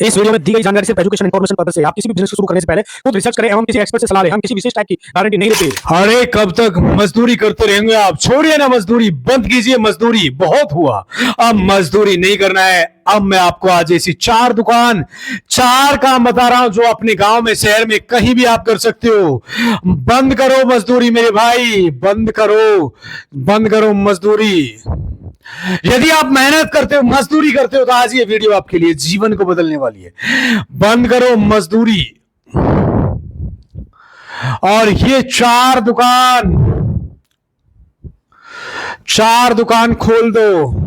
इस वीडियो में दी गई जानकारी सिर्फ एजुकेशन इन्फॉर्मेशन पर्पस से। आप किसी भी बिजनेस को शुरू करने से पहले खुद रिसर्च करें एवं किसी एक्सपर्ट से सलाह लें। हम किसी विशेष टाइप की गारंटी नहीं देते। अरे कब तक मजदूरी करते रहेंगे आप? छोड़िए ना मजदूरी, बंद कीजिए मजदूरी, बहुत हुआ। अब मजदूरी नहीं करना है। अब मैं आपको आज ऐसी 4 दुकान, 4 काम बता रहा हूं जो अपने गांव में, शहर में, कहीं भी आप कर सकते हो। बंद करो मजदूरी मेरे भाई, बंद करो, बंद करो मजदूरी। यदि आप मेहनत करते हो, मजदूरी करते हो, तो आज ये वीडियो आपके लिए जीवन को बदलने वाली है। बंद करो मजदूरी। और ये 4 दुकान खोल दो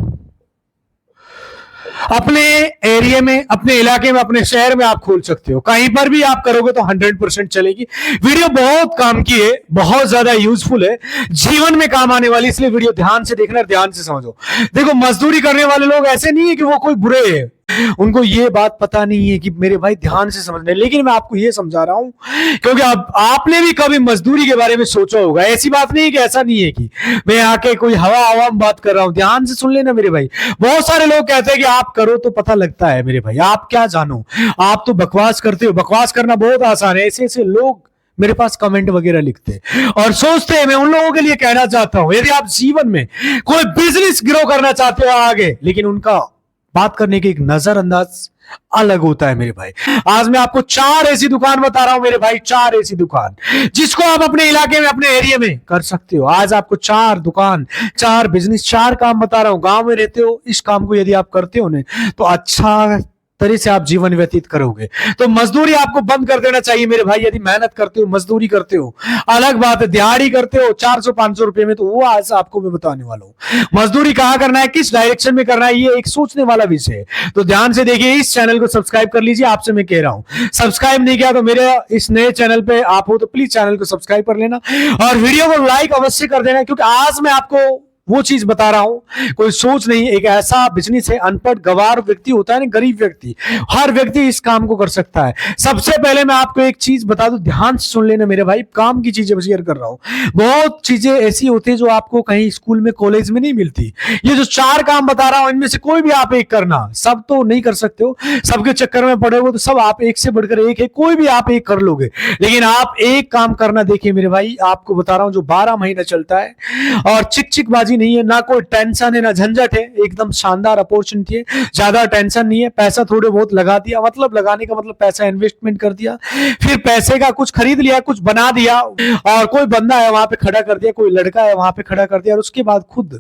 अपने एरिया में, अपने इलाके में, अपने शहर में। आप खोल सकते हो, कहीं पर भी आप करोगे तो 100% चलेगी। वीडियो बहुत काम की है, बहुत ज्यादा यूजफुल है, जीवन में काम आने वाली, इसलिए वीडियो ध्यान से देखना, ध्यान से समझो। देखो, मजदूरी करने वाले लोग ऐसे नहीं है कि वो कोई बुरे हैं, उनको ये बात पता नहीं है कि मेरे भाई ध्यान से समझने, लेकिन मैं आपको ये समझा रहा हूं क्योंकि आपने भी कभी मजदूरी के बारे में सोचा होगा। ऐसी बात नहीं है कि ऐसा नहीं है कि मैं आके कोई हवा में बात कर रहा हूं। ध्यान से सुन लेना मेरे भाई। बहुत सारे लोग कहते हैं कि आप करो तो पता लगता है। मेरे भाई, आप क्या जानो, आप तो बकवास करते हो। बकवास करना बहुत आसान है। ऐसे ऐसे लोग मेरे पास कमेंट वगैरह लिखते हैं और सोचते हैं। मैं उन लोगों के लिए कहना चाहता हूं, यदि आप जीवन में कोई बिजनेस ग्रो करना चाहते हो आगे, लेकिन उनका बात करने की एक नजरअंदाज अलग होता है मेरे भाई। आज मैं आपको 4 ऐसी दुकान बता रहा हूं मेरे भाई, 4 ऐसी दुकान जिसको आप अपने इलाके में, अपने एरिया में कर सकते हो। आज आपको 4 दुकान, 4 बिजनेस, 4 काम बता रहा हूं। गांव में रहते हो, इस काम को यदि आप करते हो ना, तो अच्छा तरह से आप जीवन व्यतीत करोगे। तो मजदूरी आपको बंद कर देना चाहिए मेरे भाई। यदि मेहनत करते हो, मजदूरी करते हो, अलग बात है। दिहाड़ी करते हो 400-500 रुपए में, तो वो आज आपको मैं बताने वाला हूं। मजदूरी कहां करना है, किस डायरेक्शन में करना है, ये एक सोचने वाला विषय है। तो ध्यान से देखिए, इस चैनल को सब्सक्राइब कर लीजिए। आपसे मैं कह रहा हूं, सब्सक्राइब नहीं किया तो मेरे इस नए चैनल पे आप हो तो प्लीज चैनल को सब्सक्राइब कर लेना और वीडियो को लाइक अवश्य कर देना, क्योंकि आज मैं आपको वो चीज बता रहा हूं, कोई सोच नहीं। एक ऐसा बिजनेस है, अनपढ़ गवार व्यक्ति होता है ना, गरीब व्यक्ति, हर व्यक्ति इस काम को कर सकता है। सबसे पहले मैं आपको एक चीज बता दूं, ध्यान से सुन लेना मेरे भाई। काम की चीजें शेयर कर रहा हूं। बहुत चीजें ऐसी होती है जो आपको कहीं स्कूल में, कॉलेज में नहीं मिलती। ये जो 4 काम बता रहा हूं, इनमें से कोई भी आप एक करना। सब तो नहीं कर सकते हो, सबके चक्कर में पड़े हो तो सब आप एक से बढ़कर एक है, कोई भी आप एक कर लोगे, लेकिन आप एक काम करना। देखिए मेरे भाई, आपको बता रहा हूं जो 12 महीना चलता है और चिकचिकबाजी नहीं है, ना कोई टेंशन है, ना झंझट है। एकदम शानदार अपॉर्चुनिटी है, ज्यादा टेंशन नहीं है। पैसा थोड़े बहुत लगा दिया, मतलब लगाने का मतलब पैसा इन्वेस्टमेंट कर दिया, फिर पैसे का कुछ खरीद लिया, कुछ बना दिया, और कोई बंदा है वहां पे खड़ा कर दिया, कोई लड़का है वहां पे खड़ा कर दिया, और उसके बाद खुद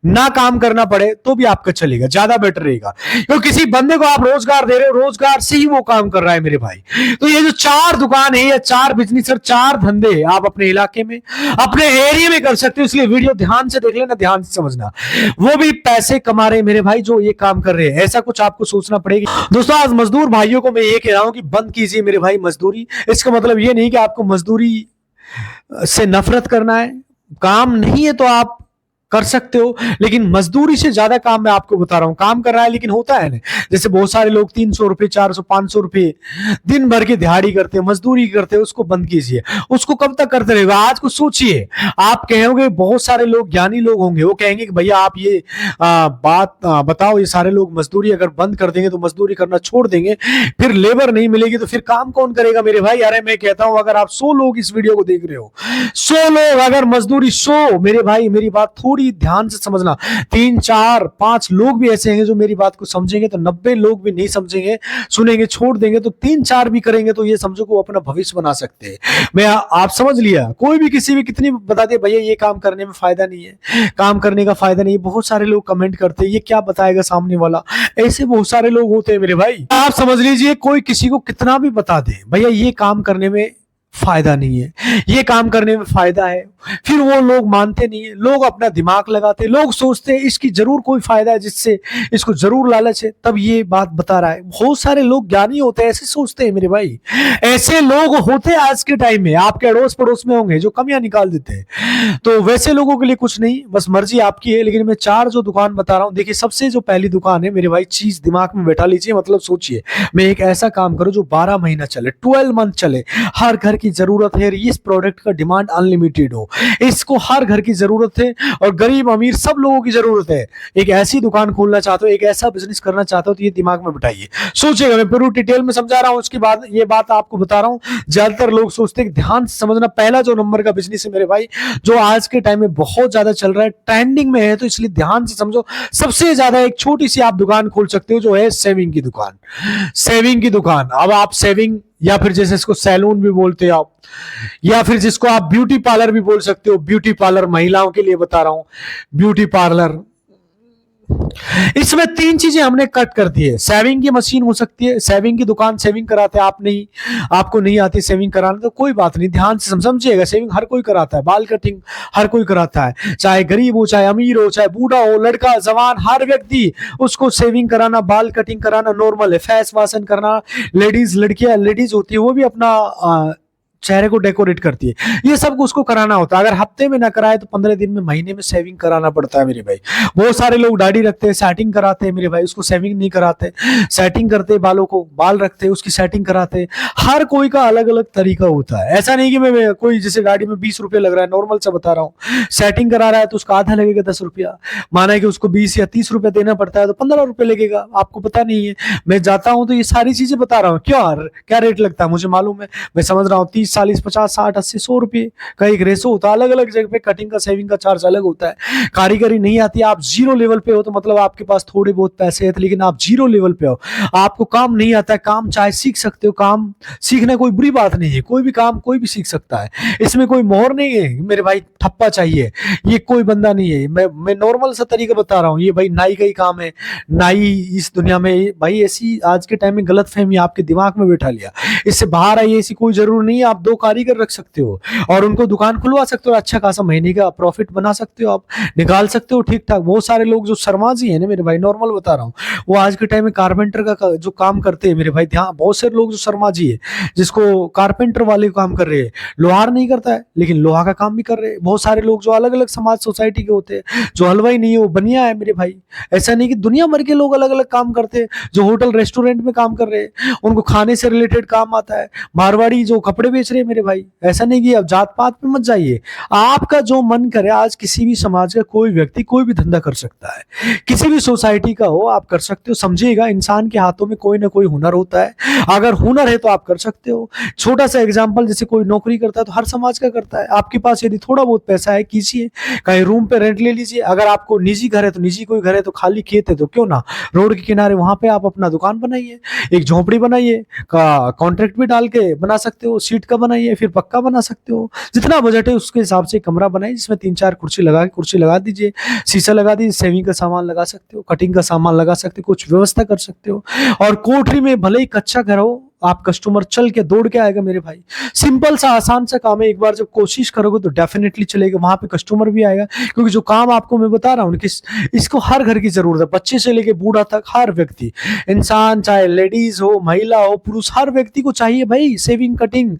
ना काम करना पड़े तो भी आपका चलेगा, ज्यादा बेटर रहेगा। क्योंकि किसी बंदे को आप रोजगार दे रहे हो, रोजगार से ही वो काम कर रहा है मेरे भाई। तो ये जो 4 दुकान है, या 4 बिजनेस और 4 धंधे आप अपने इलाके में, अपने एरिया में कर सकते हो। इसलिए वीडियो ध्यान से देख लेना, ध्यान से समझना। वो भी पैसे कमा रहे हैं मेरे भाई जो ये काम कर रहे हैं, ऐसा कुछ आपको सोचना पड़ेगा। दोस्तों, आज मजदूर भाइयों को मैं ये कह रहा हूं कि बंद कीजिए मेरे भाई मजदूरी। इसका मतलब ये नहीं कि आपको मजदूरी से नफरत करना है। काम नहीं है तो आप कर सकते हो, लेकिन मजदूरी से ज्यादा काम मैं आपको बता रहा हूं। काम कर रहा है लेकिन होता है ना, जैसे बहुत सारे लोग 300 रुपए, 400, 500 रुपए दिन भर की दिहाड़ी करते हैं, मजदूरी करते हैं। उसको बंद कीजिए। उसको कब तक करते रहेगा? आज को सोचिए। आप कहोगे, बहुत सारे लोग, ज्ञानी लोग होंगे, वो कहेंगे कि भैया आप ये बात बताओ, ये सारे लोग मजदूरी अगर बंद कर देंगे तो मजदूरी करना छोड़ देंगे, फिर लेबर नहीं मिलेगी, तो फिर काम कौन करेगा मेरे भाई? अरे मैं कहता हूं, अगर आप 100 लोग इस वीडियो को देख रहे हो, 100 लोग अगर मजदूरी, 100 मेरे भाई, मेरी बात थोड़ी ध्यान से समझना, 3, 4, 5 लोग भी ऐसे हैं जो मेरी बात को समझेंगे, तो 90 लोग भी नहीं समझेंगे, सुनेंगे, छोड़ देंगे। तो 3, 4 भी करेंगे तो ये समझो को अपना भविष्य बना सकते हैं। मैं आप समझ लिया। कोई भी किसी भी कितनी बता दे भैया ये काम करने में फायदा नहीं है, काम करने का फायदा नहीं है। बहुत सारे लोग कमेंट करते हैं, ये क्या बताएगा सामने वाला। ऐसे बहुत सारे लोग होते हैं मेरे भाई। आप समझ लीजिए, कोई किसी को कितना भी बता दे भैया ये काम करने में फायदा नहीं है, ये काम करने में फायदा है, फिर वो लोग मानते नहीं है। लोग अपना दिमाग लगाते, लोग सोचते हैं इसकी जरूर कोई फायदा है, जिससे इसको जरूर लालच है, तब ये बात बता रहा है। बहुत सारे लोग ज्ञानी होते हैं, ऐसे सोचते हैं मेरे भाई। ऐसे लोग होते हैं आज के टाइम में, आपके अड़ोस पड़ोस में होंगे जो कमियां निकाल देते हैं। तो वैसे लोगों के लिए कुछ नहीं, बस मर्जी आपकी है। लेकिन मैं 4 जो दुकान बता रहा हूं, देखिए सबसे जो पहली दुकान है मेरे भाई, चीज दिमाग में बैठा लीजिए, मतलब सोचिए, मैं एक ऐसा काम करूं जो 12 महीना चले, 12 मंथ चले, हर घर की जरूरत है, इस प्रोडक्ट का डिमांड अनलिमिटेड हो, इसको हर घर की जरूरत है और गरीब अमीर सब लोगों की जरूरत है। एक ऐसी दुकान खोलना चाहते हो, एक ऐसा बिजनेस करना चाहते हो, तो ये दिमाग में बिठाइए, सोचिएगा। मैं पूरी डिटेल में समझा रहा हूं, उसके बाद ये बात आपको बता रहा हूं। ज्यादातर लोग सोचते हैं, ध्यान से समझना, पहला जो नंबर का बिजनेस है मेरे भाई, जो आज के टाइम में बहुत ज्यादा चल रहा है, ट्रेंडिंग में है, तो इसलिए ध्यान से समझो। सबसे ज्यादा एक छोटी सी आप दुकान खोल सकते हो, जो है सेविंग की दुकान। सेविंग की दुकान, अब आप सेविंग, या फिर जैसे इसको सैलून भी बोलते हो आप, या फिर जिसको आप ब्यूटी पार्लर भी बोल सकते हो। ब्यूटी पार्लर महिलाओं के लिए बता रहा हूं, ब्यूटी पार्लर। इसमें तीन चीजें हमने कट कर दी है। सेविंग की मशीन हो सकती है, सेविंग की दुकान, सेविंग कराते आप नहीं, आपको नहीं आती सेविंग कराना, तो कोई बात नहीं, ध्यान से समझिएगा। सेविंग हर कोई कराता है, बाल कटिंग हर कोई कराता है, चाहे गरीब हो, चाहे अमीर हो, चाहे बूढ़ा हो, लड़का जवान, हर व्यक्ति उसको सेविंग कराना, बाल कटिंग कराना नॉर्मल है। फेस वाशन करना, लेडीज, लड़कियां लेडीज होती है, वो भी अपना चेहरे को डेकोरेट करती है, ये सब उसको कराना होता है। अगर हफ्ते में ना कराए तो 15 दिन में, महीने में सेविंग कराना पड़ता है मेरे भाई। बहुत सारे लोग दाढ़ी रखते हैं, सेटिंग कराते हैं मेरे भाई, उसको सेविंग नहीं कराते। सेटिंग करते हैं बालों को, बाल रखते हैं उसकी सेटिंग कराते हैं। हर कोई का अलग अलग तरीका होता है। ऐसा नहीं कि मैं कोई, जैसे गाड़ी में 20 रुपये लग रहा है, नॉर्मल से बता रहा हूँ, सेटिंग करा रहा है तो उसका आधा लगेगा 10 रुपया, माना कि उसको 20 या 30 रुपये देना पड़ता है, तो 15 रुपये लगेगा। आपको पता नहीं है, मैं जाता हूँ तो ये सारी चीजें बता रहा हूँ। क्या रेट लगता है मुझे मालूम है, मैं समझ रहा हूँ। 30, 40, 50, 60, 80, 100 रुपये का एक रेशो होता है। अलग अलग जगह पे कटिंग का, सेविंग का चार्ज अलग होता है। कारीगरी नहीं आती, आप जीरो लेवल पे हो, तो मतलब आपके पास थोड़े बहुत पैसे हैं, लेकिन आप जीरो लेवल पे हो, आपको काम नहीं आता है। काम चाहे सीख सकते हो, काम सीखना कोई बुरी बात नहीं है, कोई भी काम कोई भी सीख सकता है, इसमें कोई मोहर नहीं है मेरे भाई, ठप्पा चाहिए, ये कोई बंदा नहीं है। मैं नॉर्मल सा तरीका बता रहा हूँ। ये भाई नाई का ही काम है, नाई इस दुनिया में भाई, ऐसी आज के टाइम में गलत फहमी आपके दिमाग में बैठा लिया, इससे बाहर आई, ऐसी कोई जरूरी नहीं है। आप 2 कारीगर रख सकते हो और उनको दुकान खुलवा सकते हो, अच्छा खासा महीने का प्रॉफिट बना सकते हो, आप निकाल सकते हो ठीक ठाक। बहुत सारे लोग जो शर्मा जी है ना मेरे भाई, नॉर्मल बता रहा हूँ, वो आज के टाइम में कारपेंटर का जो काम करते हैं मेरे भाई, ध्यान, बहुत सारे लोग जो शर्मा जी है, जिसको कारपेंटर वाले काम कर रहे हैं, लोहार नहीं करता है लेकिन लोहा का काम भी कर रहे हैं। बहुत सारे लोग जो अलग अलग समाज सोसाइटी के होते हैं, जो हलवाई नहीं है वो बनिया है मेरे भाई। ऐसा नहीं कि दुनिया भर के लोग अलग अलग काम करते हैं, जो होटल रेस्टोरेंट में काम कर रहे हैं, उनको खाने से रिलेटेड काम आता है। मारवाड़ी जो कपड़े बेच रहे हैं मेरे भाई, ऐसा नहीं कि अब जात पात पे मत जाइए, आपका जो मन करे, आज किसी भी समाज का कोई व्यक्ति कोई भी धंधा कर सकता है, किसी भी सोसाइटी का हो, आप कर सकते हो। समझिएगा, इंसान के हाथों में कोई ना कोई हुनर होता है, अगर हुनर है तो आप कर सकते हो। छोटा सा एग्जांपल, जैसे कोई नौकरी करता है तो हर समाज का करता है। आपके पास यदि थोड़ा बहुत पैसा है, कीजिए, कहीं रूम पे रेंट ले लीजिए। अगर आपको निजी घर है तो निजी, कोई घर है तो खाली खेत है तो क्यों ना रोड के किनारे वहां पे आप अपना दुकान बनाइए, एक झोपड़ी बनाइए, का कॉन्ट्रैक्ट भी डाल के बना सकते हो, सीट का बनाइए, फिर पक्का बना सकते हो। जितना बजट है उसके हिसाब से कमरा बनाइए, जिसमें 3-4 कुर्सी लगा दीजिए, शीशा लगा दीजिए, सेविंग का सामान लगा सकते हो, कटिंग का सामान लगा सकते हो, कुछ व्यवस्था कर सकते हो। और कोठरी में भले ही कच्चा घर हो, आप कस्टमर चल के दौड़ के आएगा मेरे भाई। सिंपल सा आसान सा काम है, एक बार जब कोशिश करोगे तो डेफिनेटली चलेगा, वहां पे कस्टमर भी आएगा। क्योंकि जो काम आपको मैं बता रहा हूँ कि इसको हर घर की जरूरत है, बच्चे से लेके बूढ़ा तक, हर व्यक्ति, इंसान, चाहे लेडीज हो, महिला हो, पुरुष, हर व्यक्ति को चाहिए भाई। सेविंग, कटिंग,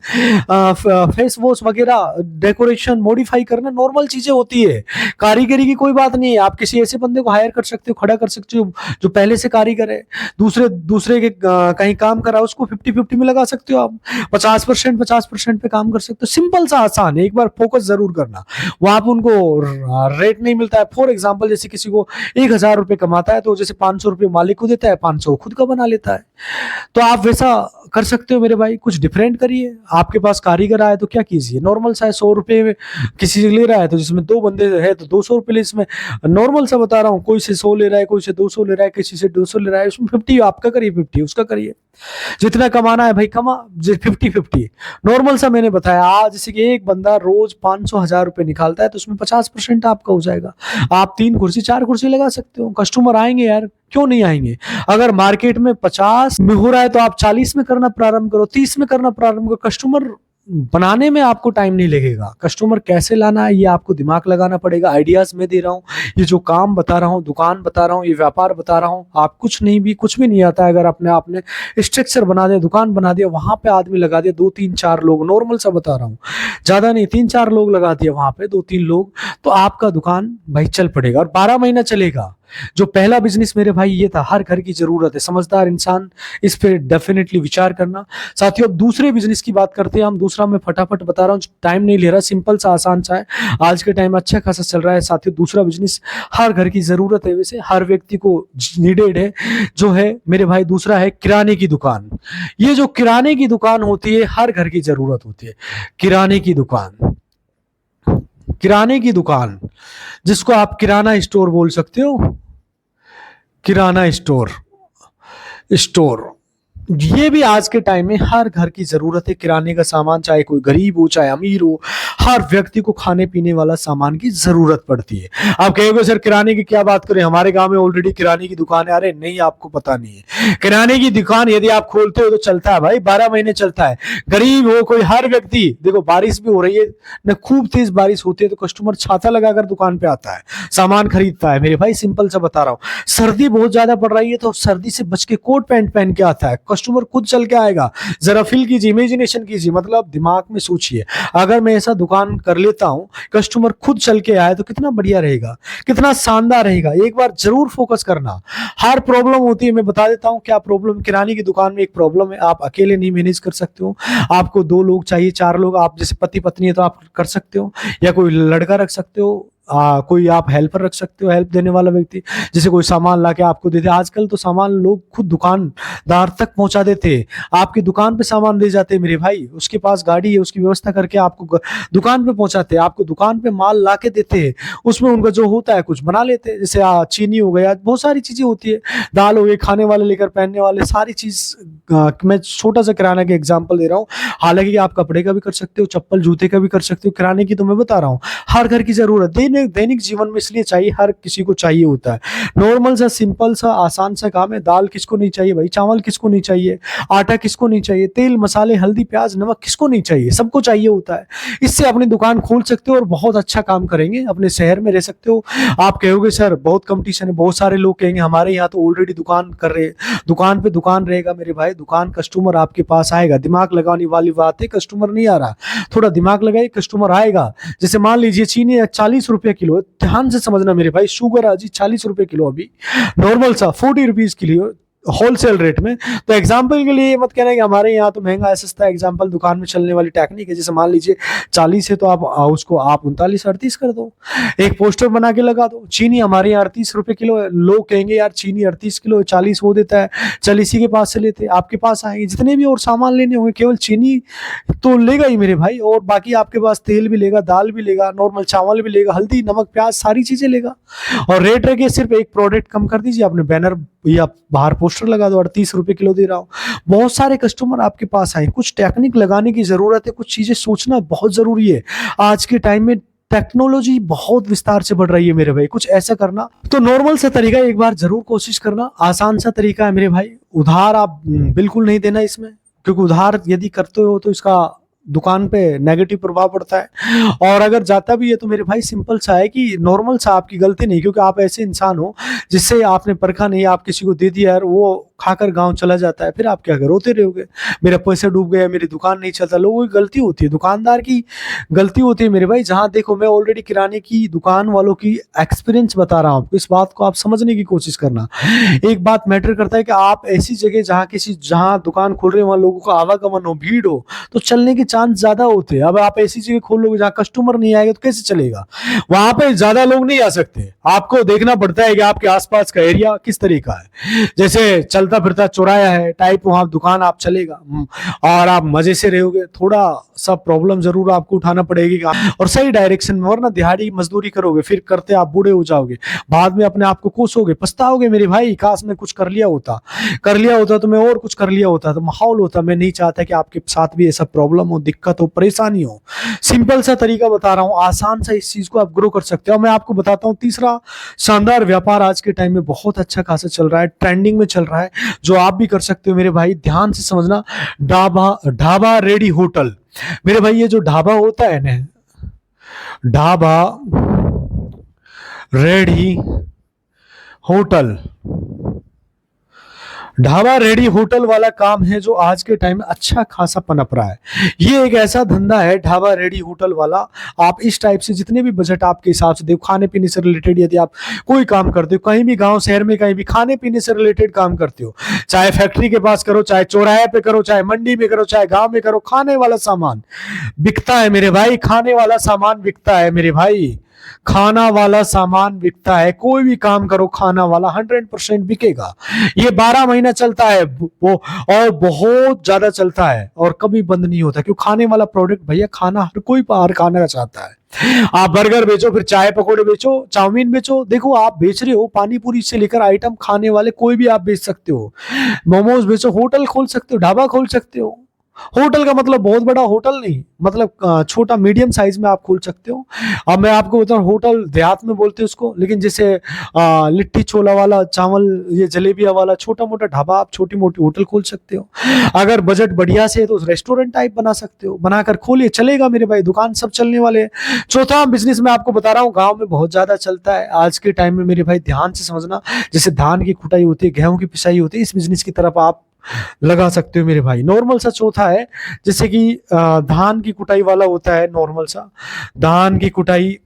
फेस वॉश वगैरह, डेकोरेशन, मॉडिफाई करना नॉर्मल चीजें होती है, कारीगरी की कोई बात नहीं है। आप किसी ऐसे बंदे को हायर कर सकते हो, खड़ा कर सकते हो जो पहले से कारीगर है, दूसरे के कहीं काम करा, उसको 50-50 में लगा सकते हो आप, 50% पे काम कर सकते हो। सिंपल सा आसान है, एक बार फोकस जरूर करना। वहां पर उनको रेट नहीं मिलता है। फॉर एग्जाम्पल, जैसे किसी को 1000 रुपये कमाता है, तो जैसे 500 रुपये मालिक को देता है, 500 खुद का बना लेता है। तो आप वैसा कर सकते हो मेरे भाई, कुछ डिफरेंट करिए। आपके पास कारीगर आए तो क्या कीजिए, नॉर्मल सा 100 रुपये में किसी से ले रहा है, तो जिसमें 2 बंदे है तो 200 रुपये ले। इसमें नॉर्मल सा बता रहा हूँ, कोई से 100 ले रहा है, कोई से 200 ले रहा है, किसी से 200 ले रहा है, उसमें 50 आपका करिए, 50 उसका करिए। जितना कमाना है भाई कमा, 50-50 नॉर्मल सा मैंने बताया। आज जैसे कि एक बंदा रोज 500-1000 रुपये निकालता है, तो उसमें 50% आपका हो जाएगा। आप 3 कुर्सी 4 कुर्सी लगा सकते हो, कस्टमर आएंगे यार, क्यों नहीं आएंगे। अगर मार्केट में 50 में हो रहा है तो आप 40 में करना प्रारंभ करो, 30 में करना प्रारंभ करो। कस्टमर बनाने में आपको टाइम नहीं लगेगा, कस्टमर कैसे लाना है ये आपको दिमाग लगाना पड़ेगा। आइडियाज मैं दे रहा हूँ, ये जो काम बता रहा हूँ, दुकान बता रहा हूँ, ये व्यापार बता रहा हूँ, आप कुछ भी नहीं आता है। अगर आपने स्ट्रक्चर बना दिया, दुकान बना दिया, वहां पे आदमी लगा दिया 2-3-4 लोग, नॉर्मल सा बता रहा हूँ, ज्यादा नहीं, 3-4 लोग लगा दिया वहां पे, 2-3 लोग, तो आपका दुकान भाई चल पड़ेगा और 12 महीना चलेगा। जो पहला बिजनेस मेरे भाई ये था, हर घर की जरूरत है, समझदार इंसान इस पे डेफिनेटली विचार करना। साथियों अब दूसरे बिजनेस की बात करते हैं हम। दूसरा मैं फटाफट बता रहा हूँ, टाइम नहीं ले रहा, सिंपल सा आसान सा है, आज के टाइम अच्छा खासा चल रहा है। साथियों दूसरा बिजनेस हर घर की जरूरत है, वैसे हर व्यक्ति को नीडेड है, जो है मेरे भाई दूसरा है किराने की दुकान। ये जो किराने की दुकान होती है हर घर की जरूरत होती है। किराने की दुकान, किराने की दुकान जिसको आप किराना स्टोर बोल सकते हो, किराना स्टोर, स्टोर ये भी आज के टाइम में हर घर की जरूरत है। किराने का सामान, चाहे कोई गरीब हो चाहे अमीर हो, हर व्यक्ति को खाने पीने वाला सामान की जरूरत पड़ती है। आप कहोगे सर किराने की क्या बात करें, हमारे गांव में ऑलरेडी किराने की दुकान है। अरे नहीं, आपको पता नहीं है, किराने की दुकान यदि आप खोलते हो तो चलता है भाई, 12 महीने चलता है। गरीब हो कोई, हर व्यक्ति, देखो बारिश भी हो रही है न, खूब तेज बारिश होती है तो कस्टमर छाता लगाकर दुकान पे आता है, सामान खरीदता है। मेरे भाई सिंपल सा बता रहा हूँ, सर्दी बहुत ज्यादा पड़ रही है तो सर्दी से बच के कोट पैंट पहन के आता है, कस्टमर खुद चल के आएगा। जरा फील कीजिए, इमेजिनेशन कीजिए, मतलब दिमाग में सोचिए, अगर मैं ऐसा दुकान कर लेता हूं, कस्टमर खुद चल के आए तो कितना बढ़िया रहेगा, कितना शानदार रहेगा। एक बार जरूर फोकस करना। हर प्रॉब्लम होती है, मैं बता देता हूं क्या प्रॉब्लम। किराने की दुकान में एक प्रॉब्लम है, आप अकेले नहीं मैनेज कर सकते हो, आपको 2 लोग चाहिए, 4 लोग। आप जैसे पति पत्नी है तो आप कर सकते हो, या कोई लड़का रख सकते हो, कोई आप हेल्पर रख सकते हो, हेल्प देने वाला व्यक्ति, जैसे कोई सामान लाके आपको दे दे। आजकल तो सामान लोग खुद दुकानदार तक पहुंचा देते हैं, आपकी दुकान पे सामान दे जाते हैं मेरे भाई, उसके पास गाड़ी है, उसकी व्यवस्था करके आपको दुकान पे पहुंचाते हैं, आपको दुकान पे माल ला के देते हैं, उसमें उनका जो होता है कुछ बना लेते हैं, जैसे चीनी हो गया, बहुत सारी चीजें होती है, दाल हो गई, खाने वाले लेकर पहनने वाले, सारी चीज। मैं छोटा सा किराना का एग्जाम्पल दे रहा हूँ, हालांकि आप कपड़े का भी कर सकते हो, चप्पल जूते का भी कर सकते हो, किराने की तो मैं बता रहा हूँ हर घर की जरूरत है। दैनिक जीवन में इसलिए चाहिए, हर किसी को चाहिए होता है। नॉर्मल सा सिंपल सा आसान सा काम है। दाल किसको नहीं चाहिए भाई, चावल किसको नहीं चाहिए, आटा किसको नहीं चाहिए, तेल मसाले हल्दी प्याज नमक किसको नहीं चाहिए, सबको चाहिए होता है। इससे अपनी दुकान खोल सकते हो और बहुत अच्छा काम करेंगे, अपने शहर में रह सकते हो। आप कहोगे सर बहुत कंपटीशन है, बहुत सारे लोग कहेंगे हमारे यहाँ तो ऑलरेडी दुकान कर रहे, दुकान पे दुकान रहेगा मेरे भाई, दुकान कस्टमर आपके पास आएगा। दिमाग लगाने वाली बात है, कस्टमर नहीं आ रहा, थोड़ा दिमाग लगाइए, कस्टमर आएगा। जैसे मान लीजिए चीनी 40 रुपए किलो, ध्यान से समझना मेरे भाई, शुगर आज 40 रुपए किलो, अभी नॉर्मल सा 40 रुपीज किलो होलसेल रेट में। तो एग्जाम्पल के लिए मत कहना कि हमारे यहाँ तो महंगा है सस्ता है, एग्जाम्पल दुकान में चलने वाली टेक्निक है। जैसे मान लीजिए 40 है तो आप उसको आप 39-38 कर दो, एक पोस्टर बना के लगा दो। चीनी हमारे यहाँ 38 रुपए किलो है, लोग कहेंगे यार चीनी 38 किलो 40 वो देता है, चल इसी के पास से लेते हैं। आपके पास आएंगे जितने भी और सामान लेने होंगे, केवल चीनी तो लेगा ही मेरे भाई, और बाकी आपके पास तेल भी लेगा, दाल भी लेगा, नॉर्मल चावल भी लेगा, हल्दी नमक प्याज सारी चीजें लेगा। और रेट रखे सिर्फ एक प्रोडक्ट कम कर दीजिए, आपने बैनर या बाहर पोस्टर लगा दो, 38 रुपए किलो दे रहा हूँ, बहुत सारे कस्टमर आपके पास आए। कुछ टेक्निक लगाने की जरूरत है, कुछ चीजें सोचना बहुत जरूरी है। आज के टाइम में टेक्नोलॉजी बहुत विस्तार से बढ़ रही है मेरे भाई, कुछ ऐसा करना। तो नॉर्मल सा तरीका एक बार जरूर कोशिश करना, आसान सा तरीका है मेरे भाई। उधार आप बिल्कुल नहीं देना इसमें, क्योंकि उधार यदि करते हो तो इसका दुकान पे नेगेटिव प्रभाव पड़ता है। और अगर जाता भी है तो मेरे भाई सिंपल सा है कि नॉर्मल सा, आपकी गलती नहीं, क्योंकि आप ऐसे इंसान हो जिससे आपने परखा नहीं, आप किसी को दे दिया यार, वो खाकर गांव चला जाता है, फिर आप क्या करोगे, रोते रहोगे, मेरा पैसा डूब गया, मेरी दुकान नहीं चलता। लोगों की गलती होती है, दुकानदार की गलती होती है मेरे भाई। जहां देखो, मैं ऑलरेडी किराने की दुकान वालों की एक्सपीरियंस बता रहा हूँ, इस बात को आप समझने की कोशिश करना। एक बात मैटर करता है कि आप ऐसी जगह जहाँ दुकान खोल रहे हैं वहां लोगों का आवागमन हो, भीड़ हो, तो चलने के चांस ज्यादा होते हैं। अब आप ऐसी जगह खोलोगे जहां कस्टमर नहीं आएगा तो कैसे चलेगा, वहां पे ज्यादा लोग नहीं आ सकते। आपको देखना पड़ता है कि आपके आसपास का एरिया किस तरह का है, जैसे चलता फिरता चौराया है टाइप, वहां दुकान आप चलेगा और आप मजे से रहोगे। थोड़ा सा प्रॉब्लम जरूर आपको उठाना पड़ेगी और सही डायरेक्शन में, वरना दिहाड़ी मजदूरी करोगे, फिर करते आप बूढ़े हो जाओगे, बाद में अपने आप को कोसोगे, पछताओगे मेरे भाई, काश मैं कुछ कर लिया होता तो मैं और कुछ कर लिया होता तो माहौल होता। मैं नहीं चाहता कि आपके साथ भी ऐसा प्रॉब्लम हो, दिक्कत हो, परेशानी हो। सिंपल सा तरीका बता रहा हूं, आसान सा, इस चीज को आप ग्रो कर सकते हो। मैं आपको बताता हूं तीसरा शानदार व्यापार आज के टाइम में बहुत अच्छा खासा चल रहा है, ट्रेंडिंग में चल रहा है, जो आप भी कर सकते हो मेरे भाई। ध्यान से समझना, ढाबा रेडी होटल। मेरे भाई ये जो ढाबा होता है ना, dhaba ready hotel, dhaba ready hotel वाला काम है जो आज के टाइम में अच्छा खासा पनप रहा है। ये एक ऐसा धंधा है ढाबा रेडी होटल वाला। आप इस टाइप से जितने भी बजट आपके हिसाब से देखो, खाने पीने से रिलेटेड यदि आप कोई काम करते हो, कहीं भी गांव शहर में कहीं भी खाने पीने से रिलेटेड काम करते हो, चाहे फैक्ट्री के पास करो, चाहे चौराहे पे करो, चाहे मंडी में करो, चाहे गाँव में करो, खाने वाला सामान बिकता है मेरे भाई, खाने वाला सामान बिकता है मेरे भाई, खाना वाला सामान बिकता है। कोई भी काम करो खाना वाला 100% बिकेगा। ये 12 महीना चलता है वो, और बहुत ज्यादा चलता है और कभी बंद नहीं होता, क्यों खाने वाला प्रोडक्ट भैया, खाना हर कोई बाहर खाना का चाहता है। आप बर्गर बेचो, फिर चाय पकौड़े बेचो, चाउमीन बेचो, देखो आप बेच रहे हो पानी पूरी से लेकर आइटम खाने वाले कोई भी आप बेच सकते हो। मोमोज बेचो, होटल खोल सकते हो, ढाबा खोल सकते हो। होटल का मतलब बहुत बड़ा होटल नहीं, मतलब छोटा मीडियम साइज में आप खोल सकते हो। अब मैं आपको बताऊं, होटल देहात में बोलते हैं उसको, लेकिन जैसे लिट्टी छोला वाला, चावल ये जलेबिया वाला छोटा मोटा ढाबा, आप छोटी मोटी होटल खोल सकते हो। अगर बजट बढ़िया से है तो रेस्टोरेंट टाइप बना सकते हो, बनाकर खोलिए, चलेगा मेरे भाई, दुकान सब चलने वाले हैं। चौथा बिजनेस मैं आपको बता रहा हूँ, गाँव में बहुत ज्यादा चलता है आज के टाइम में मेरे भाई, ध्यान से समझना। जैसे धान की कुटाई होती है, गेहूं की पिसाई होती है, इस बिजनेस की तरफ आप लगा सकते हो मेरे भाई। नॉर्मल सा चौथा है, जैसे कि धान की कुटाई वाला होता है, नॉर्मल सा धान की कुटाई,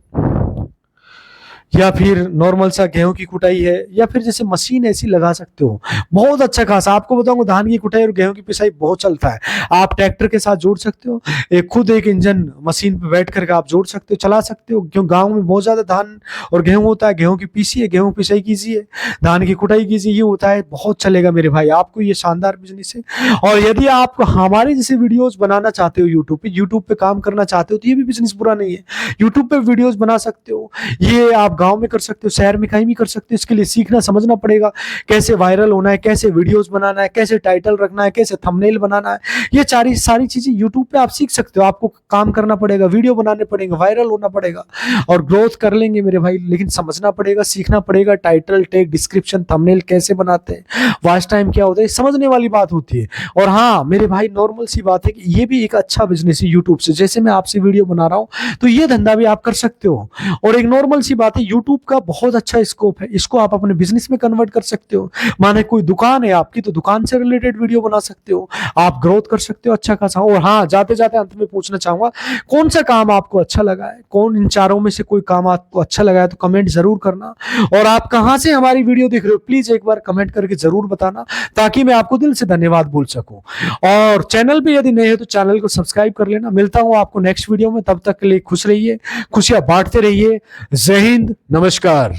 या फिर नॉर्मल सा गेहूं की कुटाई है, या फिर जैसे मशीन ऐसी लगा सकते हो, बहुत अच्छा खासा। आपको बताऊंगा, धान की कुटाई और गेहूं की पिसाई बहुत चलता है। आप ट्रैक्टर के साथ जोड़ सकते हो, खुद एक इंजन मशीन पे बैठ करके आप जोड़ सकते हो, चला सकते हो, क्यों गाँव में बहुत ज्यादा धान और गेहूं होता है। गेहूं की पीसी है, गेहूं पिसाई कीजिए, धान की कुटाई कीजिए, ये होता है, बहुत चलेगा मेरे भाई, आपको ये शानदार बिजनेस है। और यदि आप हमारे जैसे वीडियोज बनाना चाहते हो, यूट्यूब पे काम करना चाहते हो, तो ये भी बिजनेस बुरा नहीं है। यूट्यूब पे वीडियोज बना सकते हो, ये आप गांव में कर सकते हो, शहर में कहीं भी कर सकते हो। इसके लिए सीखना समझना पड़ेगा, कैसे वायरल होना है, कैसे वीडियोस बनाना है, कैसे टाइटल रखना है, कैसे थंबनेल बनाना है, ये सारी चीजें यूट्यूब पे आप सीख सकते हो। आपको काम करना पड़ेगा, वीडियो बनाने पड़ेंगे, वायरल होना पड़ेगा और ग्रोथ कर लेंगे मेरे भाई। लेकिन समझना पड़ेगा, सीखना पड़ेगा, टाइटल टैग डिस्क्रिप्शन थंबनेल कैसे बनाते हैं, वॉच टाइम क्या होता है, समझने वाली बात होती है। और हाँ मेरे भाई, नॉर्मल सी बात है कि ये भी एक अच्छा बिजनेस है यूट्यूब से। जैसे मैं आपसे वीडियो बना रहा हूं, तो ये धंधा भी आप कर सकते हो। और एक नॉर्मल सी बात है, यूट्यूब का बहुत अच्छा स्कोप है, इसको आप अपने बिजनेस में कन्वर्ट कर सकते हो। माने कोई दुकान है आपकी, तो दुकान से रिलेटेड वीडियो बना सकते हो, आप ग्रोथ कर सकते हो अच्छा खासा। और हाँ, जाते जाते अंत में पूछना चाहूंगा, कौन सा काम आपको अच्छा लगा है, कौन इन चारों में से कोई काम आपको अच्छा लगा है, तो कमेंट जरूर करना। और आप कहां से हमारी वीडियो देख रहे हो, प्लीज एक बार कमेंट करके जरूर बताना, ताकि मैं आपको दिल से धन्यवाद बोल सकूं। और चैनल पे यदि नए हो तो चैनल को सब्सक्राइब कर लेना। मिलता हूं आपको नेक्स्ट वीडियो में, तब तक के लिए खुश रहिए, खुशियां बांटते रहिए। जय हिंद, नमस्कार।